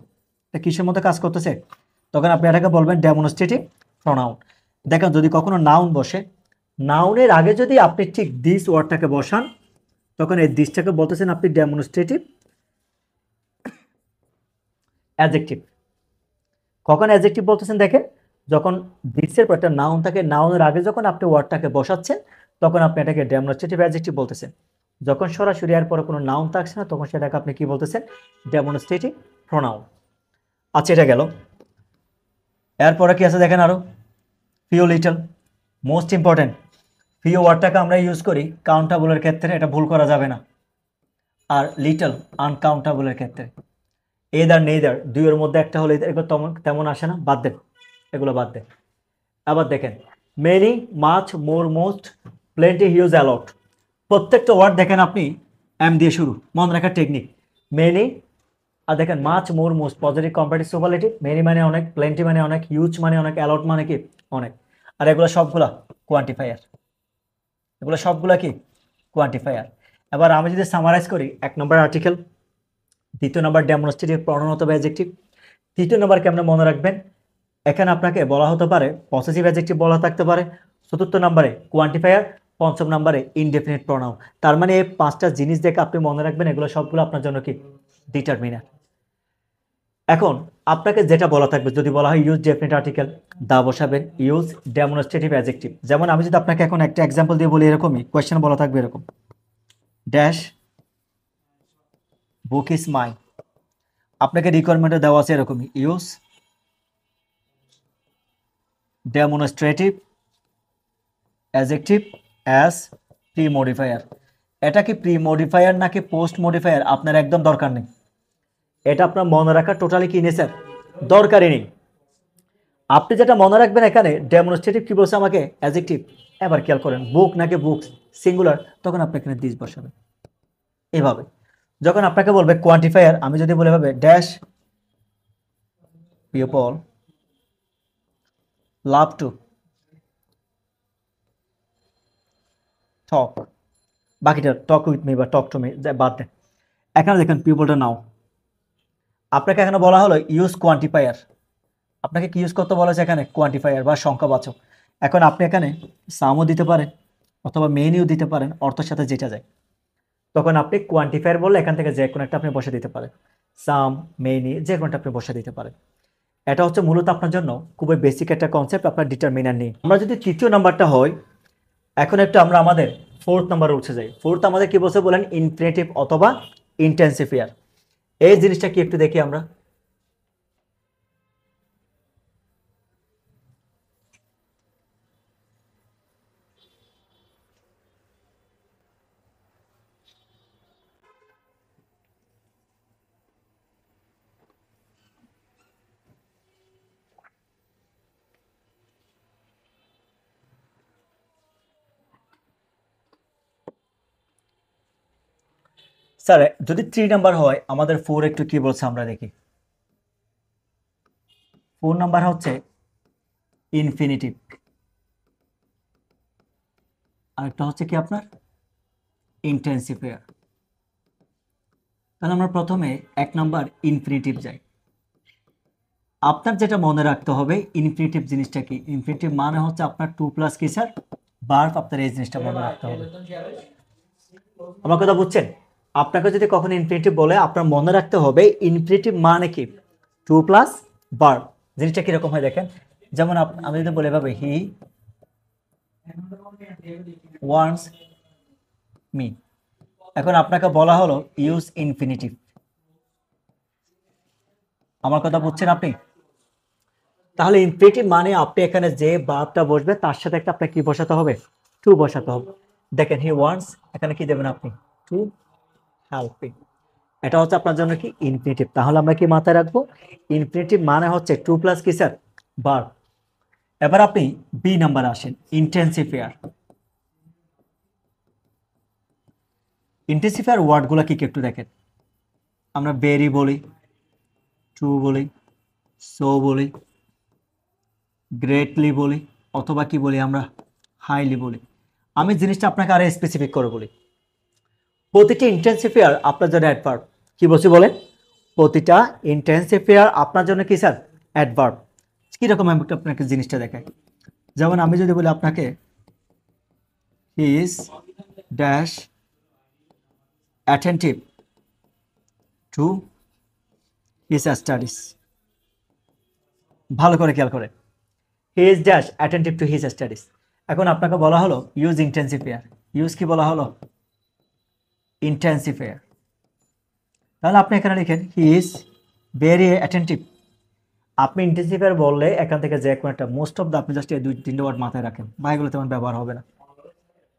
এটা কিসের মতো কাজ করতেছে? তখন আপনি এটাকে বলবেন ডেমনস্ট্রেটিভ প্রোনাউন। দেখেন যদি কখনো নাউন বসে, নাউনের আগে যদি আপনি ঠিক দিস ওয়ার্ডটাকে বসান, তখন এই দিসটাকে বলতেছেন আপনি ডেমনস্ট্রেটিভ অ্যাডজেক্টিভ। কখন অ্যাডজেক্টিভ বলতেছেন? দেখেন যখন দিসের পর একটা নাউন থাকে, নাউনের আগে যখন আপনি ওয়ার্ডটাকে বসাচ্ছেন, তখন আপনি এটাকে ডেমনস্ট্রেটিভ অ্যাডজেক্টিভ বলতেছেন। যখন সরাসরি এর পরে কোনো নাউন থাকছে না, তখন সেটাকে আপনি কি বলতেছেন? Demonstrative pronoun. আচ্ছা, এটা গেল। এরপরে কি আছে দেখেন আরো, few little, most important. Few ওয়ার্ডটাকে আমরা ইউজ করি কাউন্টেবলের ক্ষেত্রে, এটা ভুল করা যাবে না। আর লিটল আনকাউন্টেবলের ক্ষেত্রে। এদার নেদার, দুইয়ের মধ্যে একটা হলে এগুলো তেমন আসে না, বাদ দেন, এগুলো বাদ দেন। আবার দেখেন মেনি, মাছ, more, most, plenty, huge, a lot. প্রত্যেকটা ওয়ার্ড দেখেন আপনি এম দিয়ে শুরু, মনে রাখার টেকনিক। মেনি, আর দেখেন much more most positive comparative superlative, many মানে অনেক, প্লেন্টি মানে অনেক, হিউজ মানে অনেক, অ্যালট মানে কি অনেক। আর এগুলো সবগুলা কোয়ান্টিফায়ার, এগুলো সবগুলা কি কোয়ান্টিফায়ার। এবার আমি যদি সামারাইজ করি, 1 নম্বর আর্টিকেল, 2য় নম্বর ডেমনস্ট্রেটিভ প্রনাউন অথবা অ্যাডজেক্টিভ, 3য় নম্বর কেমনে মনে রাখবেন, এখানে আপনাকে বলা হতে পারে পসেসিভ অ্যাডজেক্টিভ বলা থাকতে পারে, 4র্থ নম্বরে কোয়ান্টিফায়ার, 5ম নম্বরে ইনডেফিনিট প্রনাউন। তার মানে এই 5টা জিনিস দেখে আপনি মনে রাখবেন, এগুলো সবগুলো আপনার জন্য কি ডিটারমিনার। এখন আপনাকে যেটা বলা থাকবে, যদি বলা হয় ইউজ ডেফিনিট আর্টিকেল, দা বসাবেন, ইউজ ডেমনস্ট্রেটিভ অ্যাডজেক্টিভ। যেমন আমি যদি আপনাকে এখন একটা এক্সাম্পল দিয়ে বলি, এরকমই কোয়েশ্চেন বলা থাকবে এরকম, ড্যাশ বুক ইজ মাই, আপনাকে রিকোয়ারমেন্টে দেওয়া আছে এরকমই, use demonstrative adjective as pre modifier. এটা কি প্রি মডিফায়ার নাকি পোস্ট মডিফায়ার আপনার একদম দরকার নেই, এটা আপনার মনে রাখা টোটালি কি নেচার দরকারই নেই। আপনি যেটা মনে রাখবেন, এখানে ডেমনস্ট্রেটিভ কি বলছে আমাকে, অ্যাডজেক্টিভ। এবার খেয়াল করেন বুক নাকি বুকস সিঙ্গুলার, তখন আপনি এখানে দিস বসাবেন। এভাবে যখন আপনাকে বলবে কোয়ান্টিফায়ার, আমি যদি বলে ভাবে dash people love to talk, বাকিটা টক উইথ মি বা টক টু মি বাদ দেন। এখানে দেখেন পিপলটা নাও, আপনাকে এখানে বলা হলো ইউজ কোয়ান্টিফায়ার, আপনাকে কি ইউজ করতে বলা হয়েছে এখানে, কোয়ান্টিফায়ার বা সংখ্যাবাচক। এখন আপনি এখানে সামও দিতে পারেন অথবা মেনিও দিতে পারেন, অর্থের সাথে যেটা যায়। তখন আপনি কোয়ান্টিফায়ার বললে এখান থেকে যে কোনো একটা আপনি বসে দিতে পারেন, সাম মেনি যে কোনোটা আপনি বসে দিতে পারেন। এটা হচ্ছে মূলত আপনার জন্য খুবই বেসিক একটা কনসেপ্ট, আপনার ডিটারমিনার নিয়ে। আমরা যদি 3য় নাম্বারটা হয়, এখন একটু আমরা আমাদের 4th নাম্বারে উঠে যাই। 4th আমাদের কি বলছে বলেন, ইনফিনিটিভ অথবা ইন্টেন্সিফায়ার। এই জিনিসটা কি একটু দেখি আমরা। স্যার যদি 3 নাম্বার হয়, আমাদের 4 একটু কি বলছে আমরা দেখি। 4 নাম্বার হচ্ছে ইনফিনিটিভ, আরেকটা হচ্ছে কি আপনার ইন্টেন্সিফায়ার। তাহলে আমরা প্রথমে 1 নাম্বার ইনফিনিটিভ যাই। আপনার যেটা মনে রাখতে হবে, ইনফিনিটিভ জিনিসটা কি, ইনফিনিটিভ মানে হচ্ছে আপনার 2 প্লাস কি স্যার ভার্ব, আপনার এই জিনিসটা মনে রাখতে হবে। আমার কথা বুঝছেন, আপনাকে যদি কখনো ইনফিনিটিভ বলে আপনার মনে রাখতে হবে ইনফিনিটিভ মানে কি 2 প্লাস ভার্ব। জিনিসটা কিরকম হয় দেখেন, যেমন আমি যদি বলে ভাবে হি ওয়ান্টস মি, এখন আপনাকে বলা হলো ইউজ ইনফিনিটিভ। আমার কথা বুঝছেন আপনি, তাহলে ইনফিনিটিভ মানে আপনি এখানে যে ভার্বটা বসবে তার সাথে একটা আপনাকে কি বসাতে হবে, টু বসাতে হবে। দেখেন হি ওয়ান্টস, এখানে কি দেবেন আপনি, টু হেল্পিং। এটা হচ্ছে আপনার জন্য কি ইনফিনিটিভ। তাহলে আমরা কি মাথায় রাখবো, ইনফিনিটিভ মানে হচ্ছে 2 প্লাস কি স্যার ভার্ব। এবার আপনি বি নাম্বার আসেন, ইন্টেন্সিফায়ার। ইন্টেন্সিফায়ার ওয়ার্ডগুলো কি কি একটু দেখেন, আমরা ভেরি বলি, ট্রু বলি, সো বলি, গ্রেটলি বলি, অথবা কি বলি আমরা হাইলি বলি। আমি জিনিসটা আপনাকে আরো স্পেসিফিক করে বলি, প্রতিটি ইন্টেন্সিফায়ার আপনার জন্য অ্যাডভার্ব। কি বলছি বলেন, প্রতিটা ইন্টেন্সিফায়ার আপনার জন্য কি স্যার অ্যাডভার্ব। কিরকম আমি একটু আপনাকে জিনিসটা দেখাই, যেমন আমি যদি বলি আপনাকে he is dash attentive to his studies, ভালো করে খেয়াল করে, he is dash attentive to his studies. এখন আপনাকে বলা হলো ইউজ ইন্টেন্সিফায়ার, ইউজ কি বলা হলো ইন্টেন্সিফায়ার। তাহলে আপনি এখানে লিখেন হি ইজ ভেরি অ্যাটেন্টিভ। আপনি ইন্টেন্সিফায়ার বললে এখান থেকে যে কোনো একটা, মোস্ট অফ দ্য আপনি জাস্ট এই 2-3টে ওয়ার্ড মাথায় রাখেন, বা এগুলো তেমন ব্যবহার হবে না।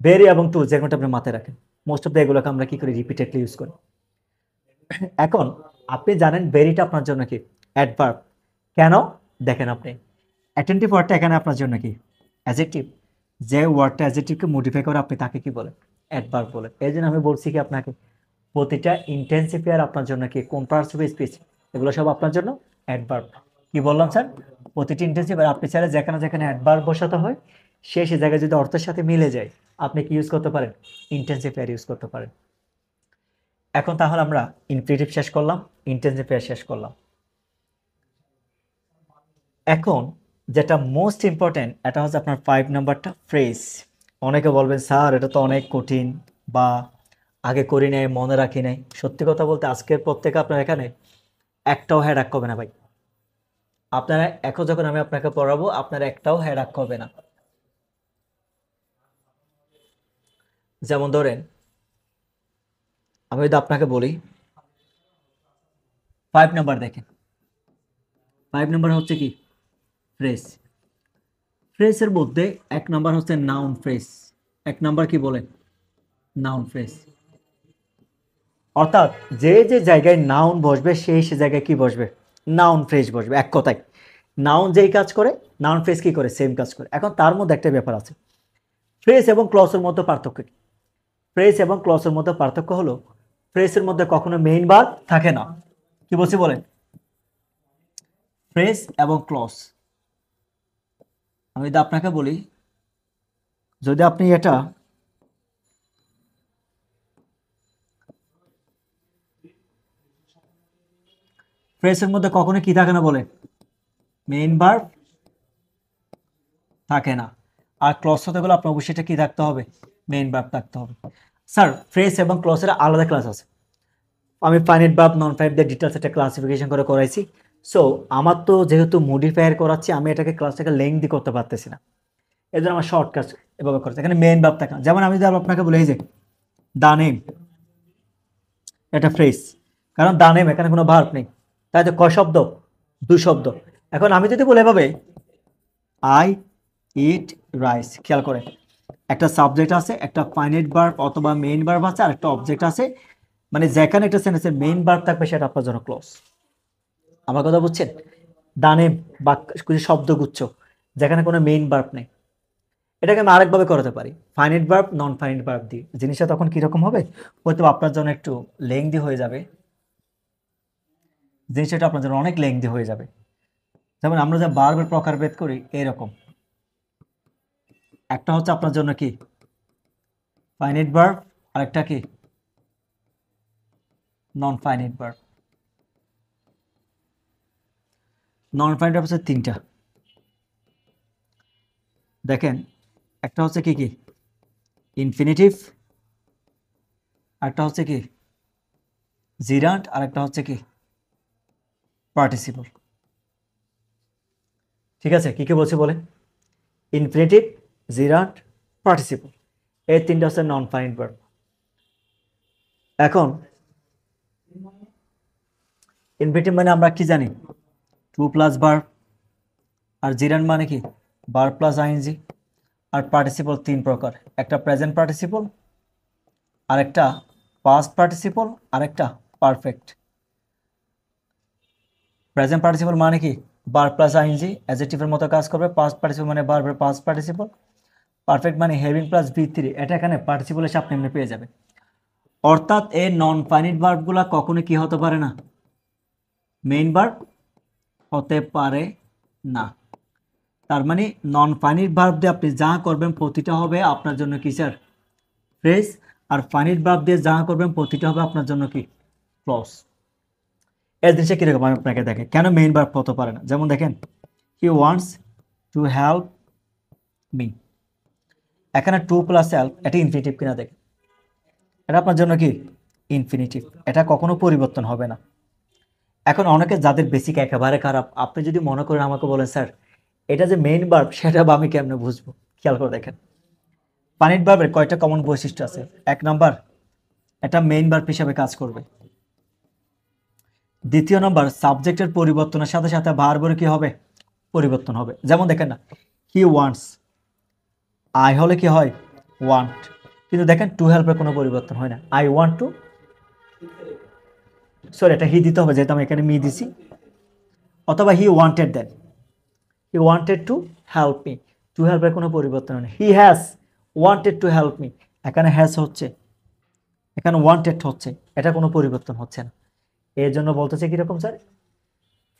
ভেরি এবং টু যে কোনোটা আপনি মাথায় রাখেন, মোস্ট অফ দ্য এগুলোকে আমরা কি করি রিপিটেডলি ইউজ করি। এখন আপনি জানেন ভেরিটা আপনার জন্য কি অ্যাডভার্ব, কেন দেখেন আপনি অ্যাটেন্টিভ ওয়ার্ডটা এখানে আপনার জন্য কি অ্যাডজেক্টিভ, যে ওয়ার্ডটা অ্যাডজেক্টিভকে মডিফাই করে আপনি তাকে কি বলেন অ্যাডভার্ব বলেন। এই জন্য আমি বলছি কি আপনাকে প্রতিটা ইন্টেন্সিফায়ার আপনার জন্য কি, কোন পার্টস অফ স্পিচ, এগুলো সব আপনার জন্য অ্যাডভার্ব। কি বললাম স্যার? প্রতিটি ইন্টেন্সিফায়ার আপনি চাইলে যেখানে যেখানে অ্যাডভার্ব বসাতে হয় সে জায়গায় যদি অর্থের সাথে মিলে যায় আপনি কি ইউজ করতে পারেন? ইন্টেন্সিফায়ার ইউজ করতে পারেন। এখন তাহলে আমরা ইনফিনিটিভ শেষ করলাম, ইন্টেন্সিফায়ার শেষ করলাম। এখন যেটা মোস্ট ইম্পর্টেন্ট এটা হচ্ছে আপনার 5 নাম্বারটা, ফ্রেজ। অনেকে বলবেন স্যার এটা তো অনেক কঠিন, বা আগে করি নাই, মনে রাখি নাই। সত্যি কথা বলতে আজকের পর থেকে আপনার এখানে একটাও হেড রাখ হবে না ভাই। আপনারা এখন যখন আমি আপনাকে পড়াবো আপনার একটাও হেড রাখ হবে না। যেমন ধরেন আমি যদি আপনাকে বলি 5 নাম্বার দেখেন, 5 নাম্বার হচ্ছে কি, ফ্রেজ। ফ্রেজের মধ্যে 1 নাম্বার হচ্ছে নাউন ফ্রেজ। 1 নাম্বার কি বলেন? Noun phrase. অর্থাৎ যে জায়গায় নাউন বসবে সে জায়গায় কি বসবে? নাউন ফ্রেজ বসবে। এক কথায় নাউন যেই কাজ করে নাউন ফ্রেজ কি করে? সেম কাজ করে। এখন তার মধ্যে একটা ব্যাপার আছে, ফ্রেজ এবং ক্লজের মধ্যে পার্থক্য কি? ফ্রেজ এবং ক্লজের মধ্যে পার্থক্য হলো ফ্রেজের মধ্যে কখনো মেইন ভার্ব থাকে না। কি বলছি বলেন? ফ্রেজ এবং ক্লজ, আমি যদি আপনাকে বলি, যদি আপনি এটা ফ্রেজের মধ্যে কখনো কি থাকে না বলেন? মেইন ভার্ব থাকে না। আর ক্লজ হতে গেলে আপনার অবশ্যই এটা কি থাকতে হবে? মেইন ভার্ব থাকতে হবে। স্যার ফ্রেজ এবং ক্লজের আলাদা ক্লাস আছে, আমি ফাইনাইট ভার্ব নন ফাইনাইট দিয়ে ডিটেলস একটা ক্লাসিফিকেশন করে করাইছি। সো আমার তো যেহেতু মডিফায়ার করাচ্ছি আমি এটাকে ক্লাসটাকে লেংদি করতে পারতেছি না, এই জন্য আমার শর্ট কাজ এভাবে করছে। এখানে মেইন ভার্ব থাকে না। যেমন আমি যদি আপনাকে বলি এই যে দা নেম, এটা ফ্রেজ, কারণ দা নেম এখানে কোনো ভার্ব নেই, তাই তো কয় শব্দ? 2 শব্দ। এখন আমি যদি বলে এভাবে আই ইট রাইস, খেয়াল করে একটা সাবজেক্ট আছে, একটা ফাইনাইট ভার্ব অথবা মেইন ভার্ব আছে, আর একটা অবজেক্ট আছে, মানে যেখানে একটা সেন্টেন্সের মেইন ভার্ব থাকবে সেটা আপনার জন্য ক্লোজ। আমার কথা বুঝছেন? দানে বা শব্দগুচ্ছ যেখানে কোনো মেইন ভার্ব নেই, এটাকে আমি আরেকভাবে করাতে পারি, finite verb non finite verb দিয়ে। জিনিসটা তখন কিরকম হবে? হয়তো আপনার জন্য একটু লেংদি হয়ে যাবে, জিনিসটা আপনার জন্য অনেক লেংদি হয়ে যাবে। যেমন আমরা যা ভার্বের প্রকারভেদ করি এরকম, একটা হচ্ছে আপনার জন্য কি ফাইনাইট ভার্ব, আরেকটা কি non finite verb. Non finite verb হচ্ছে 3টা, দেখেন একটা হচ্ছে কি কি ইনফিনিটিভ, একটা হচ্ছে কি জিরান্ট, আর একটা হচ্ছে কি পার্টিসিপল। ঠিক আছে, কি কি বলছি বলেন? ইনফিনিটিভ, জিরান্ট, পার্টিসিপল, এই 3টা হচ্ছে নন ফাইনাইট ভার্ব। এখন ইনফিনিটিভ মানে আমরা কি জানি? 2 প্লাস ভার্ব, আর জিরান্ট মানে কি ভার্ব প্লাস আইএনজি। আর পার্টিসিপল 3 প্রকার, একটা প্রেজেন্ট পার্টিসিপল, আরেকটা পাস্ট পার্টিসিপল, আরেকটা পারফেক্ট। প্রেজেন্ট পার্টিসিপল মানে কি ভার্ব প্লাস আইএনজি, অ্যাডজেক্টিভের মতো কাজ করবে। পাস্ট পার্টিসিপল মানে ভার্বের পাস্ট পার্টিসিপল। পারফেক্ট মানে হ্যাভিং প্লাস ভি3, এটা এখানে পার্টিসিপল এসে আপনি এমনি পেয়ে যাবেন। অর্থাৎ এই নন ফাইনাইট ভার্বগুলো কখনো কি হতে পারে না? মেইন ভার্ব হতে পারে না। তার মানে নন ফাইনাইট ভার্ব দিয়ে আপনি যা করবেন প্রতিটা হবে আপনার জন্য কি স্যার? ফ্রেজ। আর ফাইনাইট ভার্ব দিয়ে যা করবেন প্রতিটা হবে আপনার জন্য কি? ক্লজ। এই জিনিসটা কিরকম আমি আপনাকে দেখেন কেন মেইন ভার্ব হতে পারে না। যেমন দেখেন he wants to help me, এখানে 2 প্লাস হেল্প, এটা ইনফিনিটিভ কিনা দেখেন, এটা আপনার জন্য কি ইনফিনিটিভ, এটা কখনো পরিবর্তন হবে না। এখন অনেকে যাদের বেসিক একেবারে খারাপ, আপনি যদি মনে করেন আমাকে বলেন স্যার এটা যে মেইন ভার্ব সেটা আমি কেমনে বুঝবো? খেয়াল করে দেখেন ফাইনাইট ভার্বের কয়টা কমন বৈশিষ্ট্য আছে। 1 নাম্বার, এটা মেইন ভার্ব হিসাবে কাজ করবে। দ্বিতীয় নাম্বার, সাবজেক্টের পরিবর্তনের সাথে সাথে ভার্বের কি হবে? পরিবর্তন হবে। যেমন দেখেন না হি ওয়ান্টস, আই হলে কি হয়? ওয়ান্ট, কিন্তু দেখেন টু হেল্পের কোনো পরিবর্তন হয় না, আই ওয়ান্ট টু, সরি এটা হি দিতে হবে যেহেতু আমি এখানে মি দিছি, অথবা he wanted then, he wanted to help me, to হেল্পের কোনো পরিবর্তন হয় না। He has wanted to help me, এখানে হ্যাজ হচ্ছে এখানে ওয়ান্টেড হচ্ছে, এটা কোনো পরিবর্তন হচ্ছে না। এর জন্য বলতেছে কিরকম স্যার,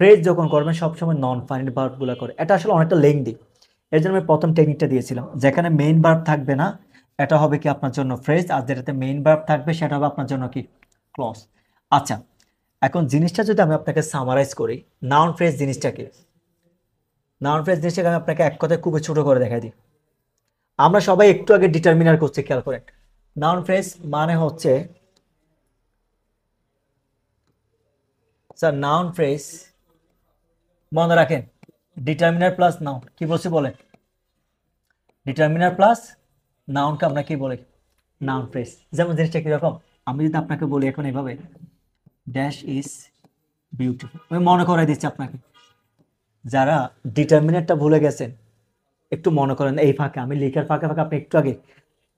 ফ্রেজ যখন করবেন সবসময় নন ফাইনাইট ভার্বগুলো করে, এটা আসলে অনেকটা লেংদি। এর জন্য আমি প্রথম টেকনিকটা দিয়েছিলাম, যেখানে মেইন ভার্ব থাকবে না এটা হবে কি আপনার জন্য ফ্রেজ, আর যেটাতে মেইন ভার্ব থাকবে সেটা হবে আপনার জন্য কি ক্লজ। আচ্ছা, এখন জিনিসটা যদি আমি আপনাকে সামারাইজ করি, নাউন ফ্রেজ জিনিসটা কি, নাউন ফ্রেজ জিনিসটাকে আমি আপনাকে এক কথায় খুবই ছোট করে দেখাই দিই। আমরা সবাই একটু আগে ডিটারমিনার করছি, খেয়াল করেন। নাউন ফ্রেজ মানে হচ্ছে স্যার, নাউন ফ্রেজ মনে রাখেন, ডিটারমিনার প্লাস নাউন কি বলছি বলেন, ডিটারমিনার প্লাস নাউনকে আমরা কি বলি, নাউন ফ্রেজ। যেমন জিনিসটা কিরকম, আমি যদি আপনাকে বলি এখন এইভাবে, ড্যাশ ইজ বিউটিফুল, আমি মনে করাই দিচ্ছি আপনাকে। যারা ডিটারমিনারটা ভুলে গেছেন একটু মনে করেন, এই ফাঁকে আমি লেখার ফাঁকে ফাঁকে আপনি একটু আগে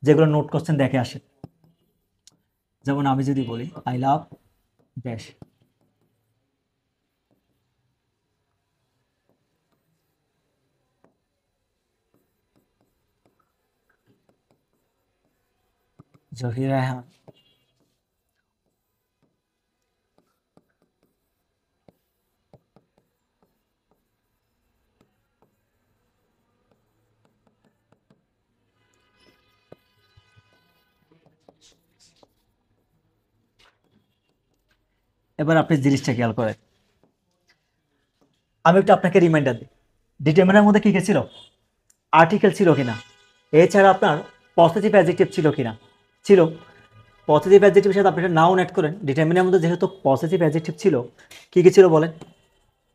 যেগুলো নোট করছেন দেখে আসেন। যেমন আমি যদি বলি I love dash, Zahir Raihan. এবার আপনি জিনিসটা খেয়াল করেন, আমি একটু আপনাকে রিমাইন্ডার দিই, ডিটারমিনার মধ্যে কি কি ছিল, আর্টিকেল ছিল কিনা, এছাড়া আপনার পজিটিভ অ্যাডজেক্টিভ ছিল কিনা, ছিল। পজিটিভ অ্যাডজেক্টিভের সাথে আপনি একটা নাউন অ্যাড করেন, ডিটারমিনার মধ্যে যেহেতু পজিটিভ অ্যাডজেক্টিভ ছিল, কি কি ছিল বলেন,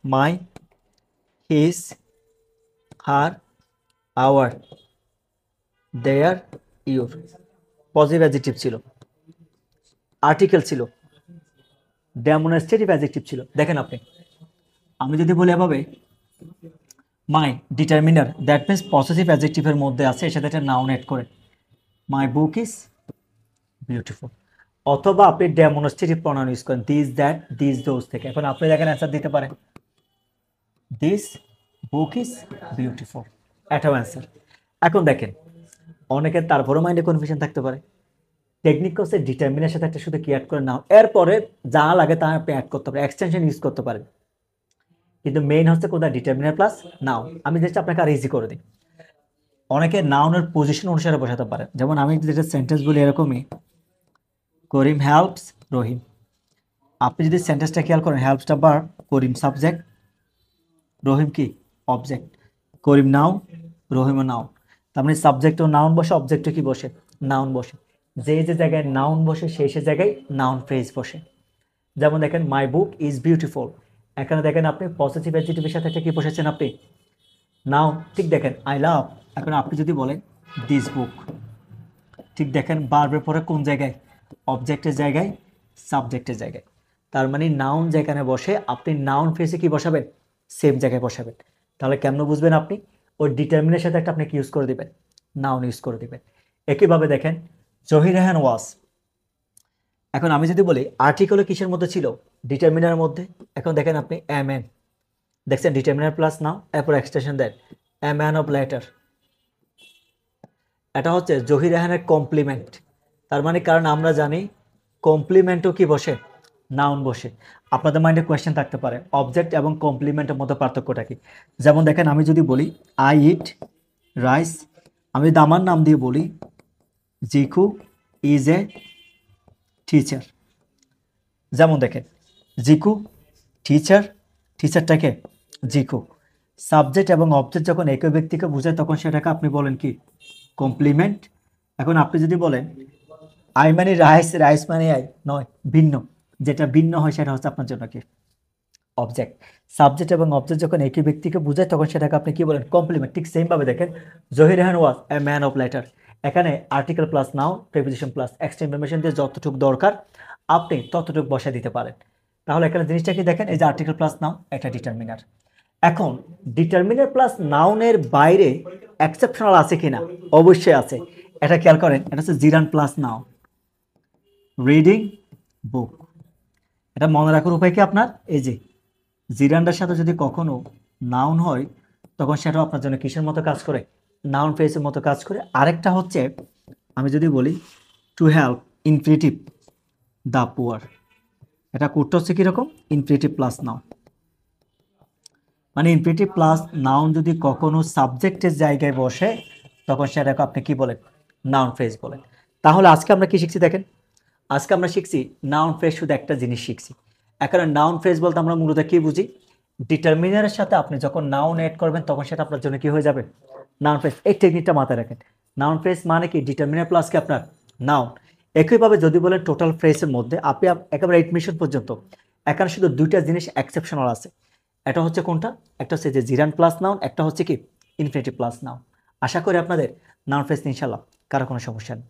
my, his, her, our, their, your, positive adjective ছিল। আর্টিকেল ছিল, ডেমনস্ট্রেটিভ অ্যাডজেক্টিভ ছিল। দেখেন আপনি, আমি যদি বলি এভাবে, my determiner, that means positive অ্যাডজেক্টিভের মধ্যে আছে, এর সাথে একটা নাউন অ্যাড করেন, মাই বুক ইজ বিউটিফুল। অথবা আপনি ডেমনস্ট্রেটিভ প্রনাউন ইউজ করেন, দিস, দ্যাট, দিস, দোজ থেকে। এখন আপনি দেখেন অ্যান্সার দিতে পারেন, দিস বুক ইজ বিউটিফুল, এটাও অ্যান্সার। এখন দেখেন, অনেকের তারপরও মাইন্ডে কনফিউশন থাকতে পারে, টেকনিক হচ্ছে ডিটারমিনের সাথে একটা শুধু কি অ্যাড করে নাও, এরপরে যা লাগে তা আপনি অ্যাড করতে পারেন, এক্সটেনশন ইউজ করতে পারেন, কিন্তু মেইন হচ্ছে কোথায়, ডিটারমিনার প্লাস নাউন। আমি জাস্ট আপনাকে আর ইজি করে দিই, অনেকে নাউনের পজিশন অনুসারে বসাতে পারে। যেমন আমি যেটা সেন্টেন্স বলি এরকমই, করিম হেল্পস রহিম। আপনি যদি সেন্টেন্সটা খেয়াল করেন, হেল্পসটা ভার্ব, করিম সাবজেক্ট, রহিম কি অবজেক্ট, করিম নাউন, রহিমও নাউন। তার মানে সাবজেক্টও নাউন বসে, অবজেক্টও কি বসে, নাউন বসে। যে যে জায়গায় নাউন বসে সেই সে জায়গায় নাউন ফ্রেজ বসে। যেমন দেখেন, মাই বুক ইজ বিউটিফুল, এখানে দেখেন আপনি পজিটিভ অ্যাডজেক্টিভের সাথে একটা কি বসেছেন আপনি, নাউন। ঠিক দেখেন, আই লাভ, এখন আপনি যদি বলেন দিস বুক, ঠিক দেখেন ভার্বের পরে কোন জায়গায়, অবজেক্টের জায়গায়, সাবজেক্টের জায়গায়। তার মানে নাউন যেখানে বসে আপনি নাউন ফ্রেজে কি বসাবেন, সেম জায়গায় বসাবেন। তাহলে কেমন বুঝবেন আপনি, ওই ডিটারমিনের সাথে একটা আপনি কি ইউজ করে দিবেন, নাউন ইউজ করে দিবেন। একইভাবে দেখেন, জহির রেহান ওয়াজ, এখন আমি যদি বলি আর্টিকেলও কিসের মধ্যে ছিল, ডিটারমিনার মধ্যে। এখন দেখেন আপনি এম এন, দেখছেন ডিটারমিনার প্লাস নাও, এরপর extension then a man of letter, এটা হচ্ছে জহির রেহানের কমপ্লিমেন্ট। তার মানে কারণ আমরা জানি কমপ্লিমেন্টও কি বসে, নাউন বসে। আপনাদের মাইন্ডে কোয়েশ্চেন থাকতে পারে অবজেক্ট এবং কমপ্লিমেন্টের মধ্যে পার্থক্যটা কি। যেমন দেখেন, আমি যদি বলি আই ইট রাইস, আমি যদি আমার নাম দিয়ে বলি জিকু ইজ এ টিচার। যেমন দেখেন, জিকু টিচার, টিচারটাকে জিকু। সাবজেক্ট এবং অবজেক্ট যখন একই ব্যক্তিকে বোঝায় তখন সেটাকে আপনি বলেন কি, কমপ্লিমেন্ট। এখন আপনি যদি বলেন আই মানে রাইস, রাইস মানে আই নয়, ভিন্ন, যেটা ভিন্ন হয় সেটা হচ্ছে আপনার জন্য কি, অবজেক্ট। সাবজেক্ট এবং অবজেক্ট যখন একই ব্যক্তিকে বোঝায় তখন সেটাকে আপনি কি বলেন, কমপ্লিমেন্ট। ঠিক সেম ভাবে দেখেন, জহির রেহান ওয়াজ এ ম্যান অফ লেটার, এখানে article plus noun, preposition plus extra information দিয়ে যতটুকু দরকার আপনি ততটুকু বসায় দিতে পারেন। তাহলে এখানে জিনিসটা কি দেখেন, এই যে আর্টিকেল প্লাস নাউন, এটা ডিটারমিনার। এখন ডিটারমিনার প্লাস নাউনের বাইরে এক্সেপশনাল আছে কিনা, অবশ্যই আছে। এটা খেয়াল করেন, এটা হচ্ছে জিরান প্লাস নাউন, রিডিং বুক। এটা মনে রাখার উপায় কি আপনার, এই যে জিরান্ডার সাথে যদি কখনো নাউন হয় তখন সেটাও আপনার জন্য কিসের মতো কাজ করে, নাউন ফ্রেজের মতো কাজ করে। আরেকটা হচ্ছে, আমি যদি বলি to help, infinitive the poor. এটা কোডটা হচ্ছে কীরকম, ইনফিনিটিভ প্লাস নাউন। মানে ইনফিনিটিভ প্লাস নাউন যদি কখনো সাবজেক্টের জায়গায় বসে তখন সেটাকে আপনি কি বলেন, নাউন ফ্রেজ বলেন। তাহলে আজকে আমরা কি শিখছি দেখেন, আজকে আমরা শিখছি নাউন ফ্রেজ, শুধু একটা জিনিস শিখছি। এখন নাউন ফ্রেজ বলতে আমরা মূলত কি বুঝি, ডিটারমিনারের সাথে আপনি যখন নাউন অ্যাড করবেন তখন সেটা আপনার জন্য কি হয়ে যাবে, নাউন ফ্রেজ। এই টেকনিকটা মাথায় রাখেন, নাউন ফ্রেজ মানে কি ডিটারমিনার প্লাস কি আপনার নাউন। একইভাবে যদি বলেন টোটাল ফ্রেজের মধ্যে আপনি একেবারে এডমিশন পর্যন্ত এখানে শুধু দুইটা জিনিস এক্সেপশনাল আছে। এটা হচ্ছে কোনটা, একটা হচ্ছে যে জিরান প্লাস নাউন, একটা হচ্ছে কি ইনফিনিটিভ প্লাস নাউন। আশা করি আপনাদের নাউন ফ্রেজ ইনশাআল্লাহ কারো কোনো সমস্যা নেই।